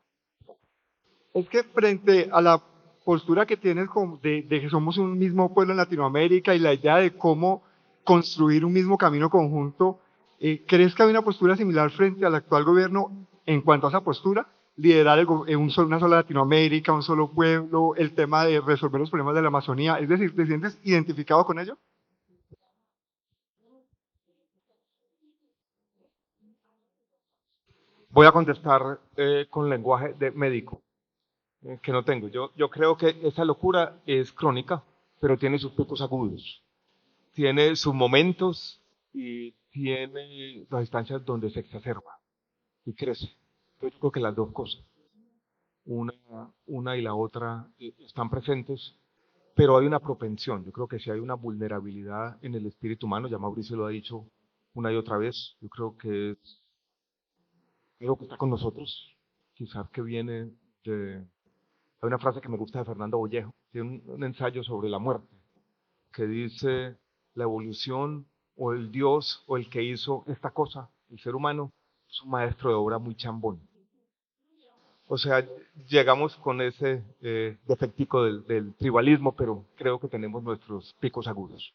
Es que frente a la postura que tienes de que somos un mismo pueblo en Latinoamérica y la idea de cómo construir un mismo camino conjunto, ¿crees que hay una postura similar frente al actual gobierno en cuanto a esa postura? Liderar una sola Latinoamérica, un solo pueblo, el tema de resolver los problemas de la Amazonía, es decir, ¿te sientes identificado con ello? Voy a contestar con lenguaje de médico, que no tengo. Yo creo que esa locura es crónica, pero tiene sus picos agudos, tiene sus momentos y tiene las instancias donde se exacerba y crece. Entonces yo creo que las dos cosas, una y la otra, están presentes, pero hay una propensión. Yo creo que si hay una vulnerabilidad en el espíritu humano, ya Mauricio lo ha dicho una y otra vez, yo creo que es algo que está con nosotros, quizás que viene de... Hay una frase que me gusta de Fernando Bollejo, tiene un ensayo sobre la muerte, que dice: la evolución o el Dios o el que hizo esta cosa, el ser humano, es un maestro de obra muy chambón. O sea, llegamos con ese defectico del tribalismo, pero creo que tenemos nuestros picos agudos.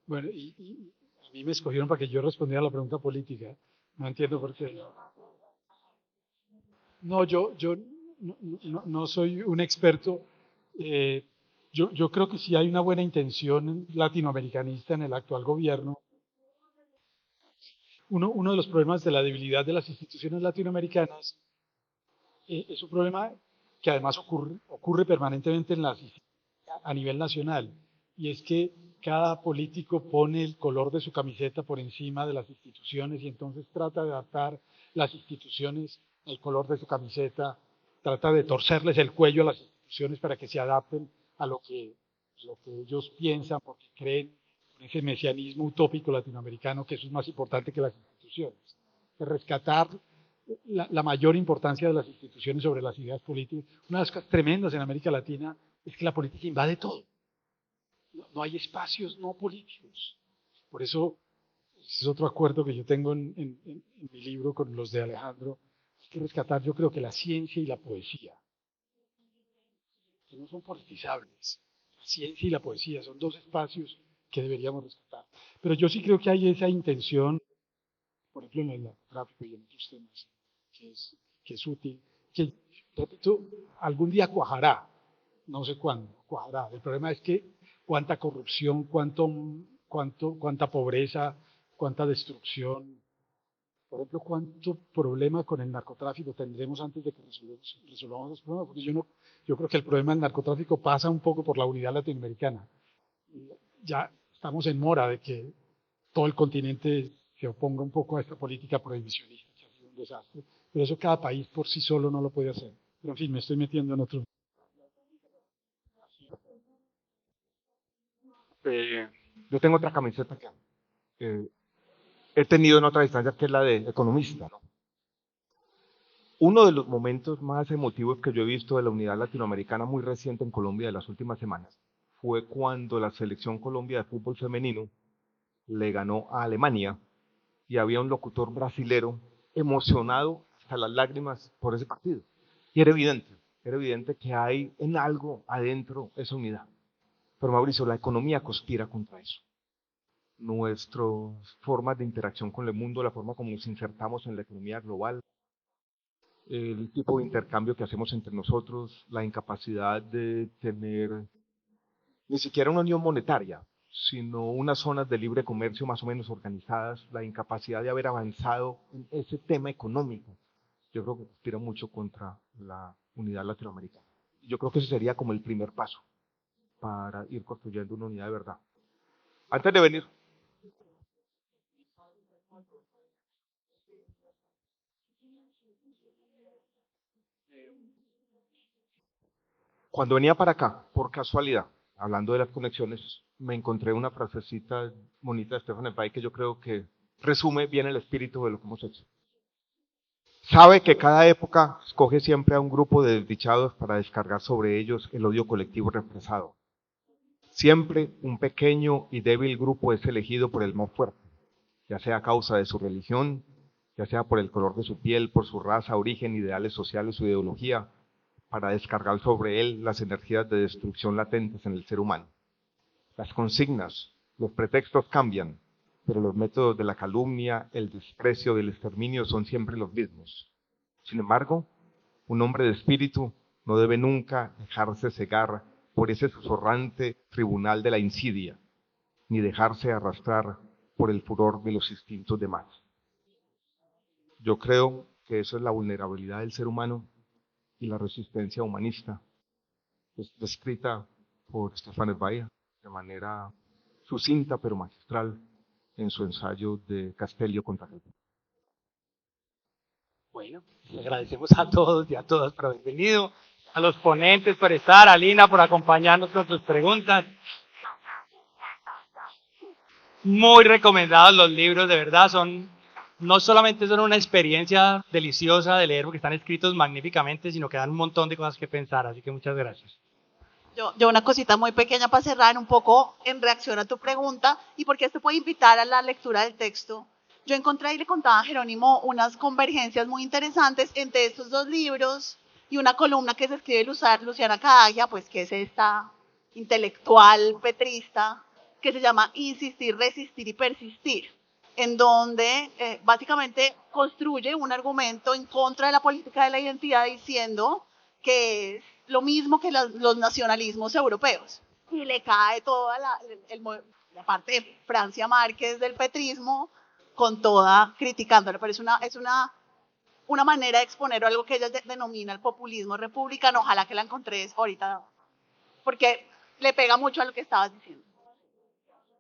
Bueno, y a mí me escogieron para que yo respondiera a la pregunta política. No entiendo por qué. No, yo no soy un experto. Yo creo que sí hay una buena intención latinoamericanista en el actual gobierno. Uno de los problemas de la debilidad de las instituciones latinoamericanas es un problema que además ocurre permanentemente a nivel nacional, y es que cada político pone el color de su camiseta por encima de las instituciones y entonces trata de adaptar las instituciones al color de su camiseta, trata de torcerles el cuello a las instituciones para que se adapten a lo que ellos piensan, porque creen en ese mesianismo utópico latinoamericano que eso es más importante que las instituciones. Rescatar la mayor importancia de las instituciones sobre las ideas políticas. Una de las cosas tremendas en América Latina es que la política invade todo. No hay espacios no políticos. Por eso, ese es otro acuerdo que yo tengo en mi libro con los de Alejandro, hay que rescatar, yo creo que la ciencia y la poesía, que no son politizables. La ciencia y la poesía son dos espacios que deberíamos rescatar. Pero yo sí creo que hay esa intención, por ejemplo, en el narcotráfico y en otros temas, que es útil, que, repito, algún día cuajará, no sé cuándo, cuajará. El problema es que cuánta corrupción, cuánta pobreza, cuánta destrucción, por ejemplo, cuánto problema con el narcotráfico tendremos antes de que resolvamos los problemas, porque yo creo que el problema del narcotráfico pasa un poco por la unidad latinoamericana. Ya estamos en mora de que todo el continente se oponga un poco a esta política prohibicionista, que ha sido un desastre, pero eso cada país por sí solo no lo puede hacer. Pero en fin, me estoy metiendo en otro. Yo tengo otra camiseta que he tenido en otra distancia, que es la de economista, ¿no? Uno de los momentos más emotivos que yo he visto de la unidad latinoamericana muy reciente en Colombia de las últimas semanas fue cuando la selección Colombia de fútbol femenino le ganó a Alemania y había un locutor brasilero emocionado hasta las lágrimas por ese partido. Y era evidente que hay en algo adentro esa unidad. Pero Mauricio, la economía conspira contra eso. Nuestras formas de interacción con el mundo, la forma como nos insertamos en la economía global, el tipo de intercambio que hacemos entre nosotros, la incapacidad de tener ni siquiera una unión monetaria, sino unas zonas de libre comercio más o menos organizadas, la incapacidad de haber avanzado en ese tema económico, yo creo que conspira mucho contra la unidad latinoamericana. Yo creo que ese sería como el primer paso para ir construyendo una unidad de verdad. Antes de venir, cuando venía para acá, por casualidad, hablando de las conexiones, me encontré una frasecita bonita de Stefan Zweig que yo creo que resume bien el espíritu de lo que hemos hecho. Sabe que cada época escoge siempre a un grupo de desdichados para descargar sobre ellos el odio colectivo represado. Siempre un pequeño y débil grupo es elegido por el más fuerte, ya sea a causa de su religión, ya sea por el color de su piel, por su raza, origen, ideales sociales o ideología, para descargar sobre él las energías de destrucción latentes en el ser humano. Las consignas, los pretextos cambian, pero los métodos de la calumnia, el desprecio y el exterminio son siempre los mismos. Sin embargo, un hombre de espíritu no debe nunca dejarse cegar por ese susurrante tribunal de la insidia, ni dejarse arrastrar por el furor de los instintos de masa. Yo creo que eso es la vulnerabilidad del ser humano y la resistencia humanista, es descrita por Stefan Zweig de manera sucinta pero magistral en su ensayo de Castellio contra Hegel. Bueno, les agradecemos a todos y a todas por haber venido, a los ponentes por estar, a Lina por acompañarnos con sus preguntas. Muy recomendados los libros, de verdad, no solamente son una experiencia deliciosa de leer porque están escritos magníficamente, sino que dan un montón de cosas que pensar, así que muchas gracias. Yo una cosita muy pequeña para cerrar un poco en reacción a tu pregunta y porque esto puede invitar a la lectura del texto. Yo encontré y le contaba a Jerónimo unas convergencias muy interesantes entre estos dos libros y una columna que se escribe Luciana Cadagia, pues que es esta intelectual petrista, que se llama Insistir, Resistir y Persistir, en donde básicamente construye un argumento en contra de la política de la identidad diciendo que es lo mismo que los nacionalismos europeos. Y le cae toda la parte de Francia Márquez del petrismo con toda criticándolo. Pero es una manera de exponer algo que ella denomina el populismo republicano. Ojalá que la encontres ahorita, porque le pega mucho a lo que estabas diciendo.